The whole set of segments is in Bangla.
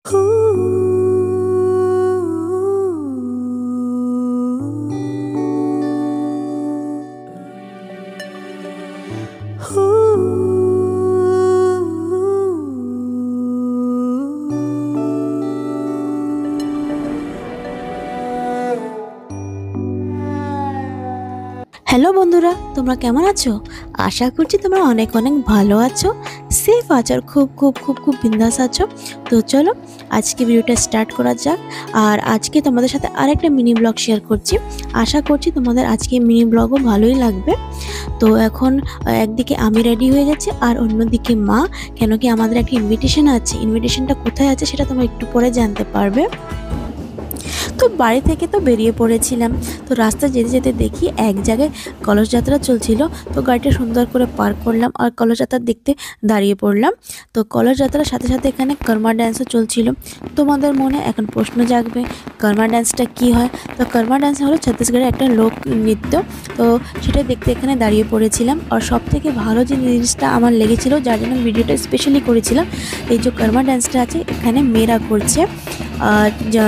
হ্যালো বন্ধুরা, তোমরা কেমন আছো? আশা করছি তোমরা অনেক অনেক ভালো আছো, সেফ আছো আর খুব খুব খুব খুব বিন্দাস আছো। তো চলো আজকে ভিডিওটা স্টার্ট করা যাক। আর আজকে তোমাদের সাথে আরেকটা মিনি ব্লগ শেয়ার করছি। আশা করছি তোমাদের আজকে মিনি ব্লগও ভালোই লাগবে। তো এখন একদিকে আমি রেডি হয়ে যাচ্ছি আর অন্যদিকে মা, কেন কি আমাদের একটা ইনভিটেশন আছে। ইনভিটেশনটা কোথায় আছে সেটা তোমরা একটু পরে জানতে পারবে। তো বাড়ি থেকে তো বেরিয়ে পড়েছিলাম। তো রাস্তা যেতে যেতে দেখি এক জায়গায় কলস যাত্রা চলছিল। তো গাড়িটা সুন্দর করে পার্ক করলাম আর কলস যাত্রা দেখতে দাঁড়িয়ে পড়লাম। তো কলস যাত্রার সাথে সাথে এখানে কর্মা ড্যান্সও চলছিল। তোমাদের মনে এখন প্রশ্ন জাগবে কর্মা ড্যান্সটা কি হয়। তো কর্মা ড্যান্স হলো ছত্তিশগড়ের একটা লোক নৃত্য। তো সেটা দেখতে এখানে দাঁড়িয়ে পড়েছিলাম। আর সব থেকে ভালো যে জিনিসটা আমার লেগেছিল, যার জন্য ভিডিওটা স্পেশালি করেছিলাম, এই যে কর্মা ড্যান্সটা আছে এখানে মেয়েরা করছে।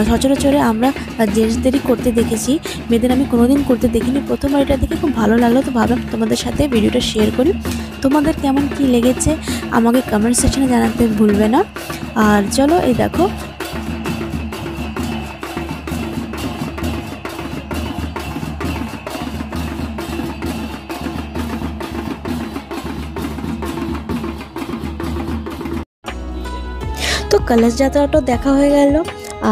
সচরাচরে আমরা জেন্টসদেরই করতে দেখেছি, মেয়েদের আমি কোনোদিন করতে দেখিনি। প্রথমবার এটা দেখে খুব ভালো লাগলো, তো ভাবলাম তোমাদের সাথে ভিডিওটা শেয়ার করি। তোমাদের কেমন কি লেগেছে আমাকে কমেন্ট সেকশনে জানাতে ভুলবে না। আর চলো এই দেখো, তো কলস যাত্রাটাও দেখা হয়ে গেল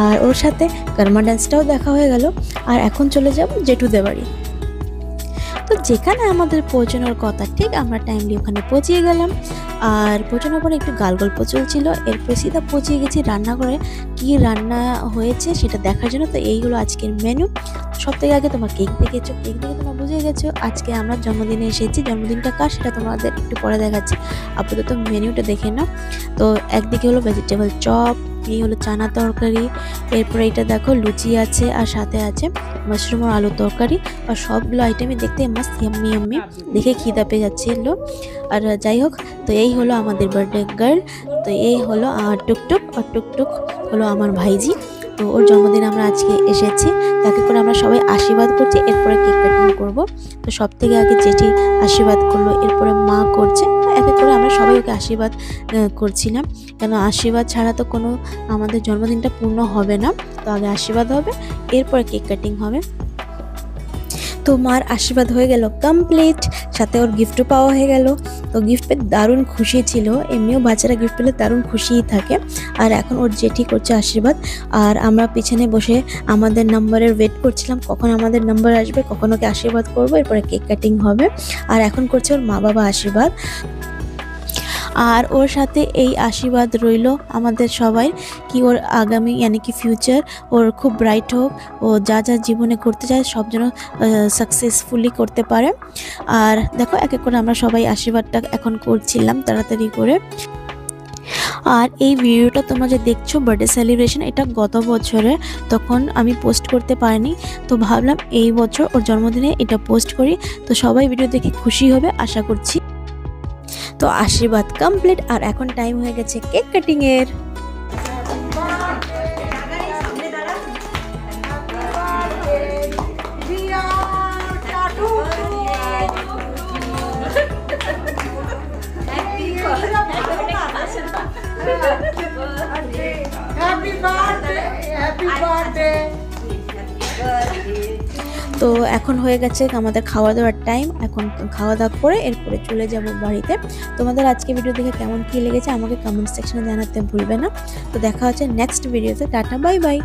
আর ওর সাথে কর্মা ডান্সটাও দেখা হয়ে গেল। আর এখন চলে যাব জেঠুদের বাড়ি। তো যেখানে আমাদের পৌঁছানোর কথা, ঠিক আমরা টাইমলি ওখানে পৌঁছিয়ে গেলাম। আর পৌঁছানোর পরে একটু গল্প চলছিল। এরপরে সিধা পৌঁছিয়ে গেছি রান্নাঘরে, কি রান্না হয়েছে সেটা দেখার জন্য। তো এইগুলো আজকের মেনু। সব থেকে আগে তোমার কেক দেখেছো, কেক দেখে তোমরা বুঝে গেছো আজকে আমরা জন্মদিনে এসেছি। জন্মদিনটা কার সেটা তোমাদের একটু পরে দেখাচ্ছি, আপাতত মেনুটা দেখে নাও। তো একদিকে হলো ভেজিটেবল চপ, এই হলো চানা তরকারি, এরপরে এটা দেখো লুচি আছে আর সাথে আছে মাশরুম আর আলু তরকারি। আর সবগুলো আইটেমই দেখতে মাস্ট ইয়াম্মি ইয়াম্মি, দেখে খিদা পেয়ে যাচ্ছিল। আর যাই হোক, তো এই হলো আমাদের বার্থডে গার্ল। তো এই হলো আমার টুকটুক, আর টুকটুক হলো আমার ভাইজি। তো ওর জন্মদিন আমরা আজকে এসেছি, তাকে করে আমরা সবাই আশীর্বাদ করছি। এরপরে কেক কাটিং করবো। তো সব থেকে আগে জেঠি আশীর্বাদ করলো, এরপরে মা করছে। একে করে আমরা সবাই ওকে আশীর্বাদ করছিলাম, কেন আশীর্বাদ ছাড়া তো কোনো আমাদের জন্মদিনটা পূর্ণ হবে না। তো আগে আশীর্বাদ হবে, এরপরে কেক কাটিং হবে। তো মার আশীর্বাদ হয়ে গেল কমপ্লিট, সাথে ওর গিফটও পাওয়া হয়ে গেল। তো গিফট পেয়ে দারুণ খুশি ছিল। এমনিও বাচ্চারা গিফট পেলে দারুণ খুশিই থাকে। আর এখন ওর জেঠি করছে আশীর্বাদ, আর আমরা পিছনে বসে আমাদের নাম্বারের ওয়েট করছিলাম, কখন আমাদের নাম্বার আসবে, কখন ওকে আশীর্বাদ করবো, এরপরে কেক কাটিং হবে। আর এখন করছে ওর মা বাবা আশীর্বাদ। আর ওর সাথে এই আশীর্বাদ রইল আমাদের সবাই, কি ওর আগামী ইয়ানি কি ফিউচার ওর খুব ব্রাইট হোক, ও যা যা জীবনে করতে চায় সব যেন সাকসেসফুলি করতে পারে। আর দেখো এক এক করে আমরা সবাই আশীর্বাদটা এখন করছিলাম তাড়াতাড়ি করে। আর এই ভিডিওটা তোমরা যে দেখছো বার্থডে সেলিব্রেশন, এটা গত বছরে, তখন আমি পোস্ট করতে পারিনি। তো ভাবলাম এই বছর ওর জন্মদিনে এটা পোস্ট করি, তো সবাই ভিডিও দেখে খুশি হবে আশা করছি। তো আশীর্বাদ কমপ্লিট, আর এখন টাইম হয়ে গেছে কেক কাটিং এর। তো এখন হয়ে গেছে আমাদের খাওয়া দাওয়ার টাইম। এখন খাওয়া দাওয়া করে এরপরে চলে যাব বাড়িতে। তোমাদের আজকে ভিডিও দেখে কেমন কি লেগেছে আমাকে কমেন্ট সেকশনে জানাতে ভুলবে না। তো দেখা হচ্ছে নেক্সট ভিডিওতে। Tata, bye bye.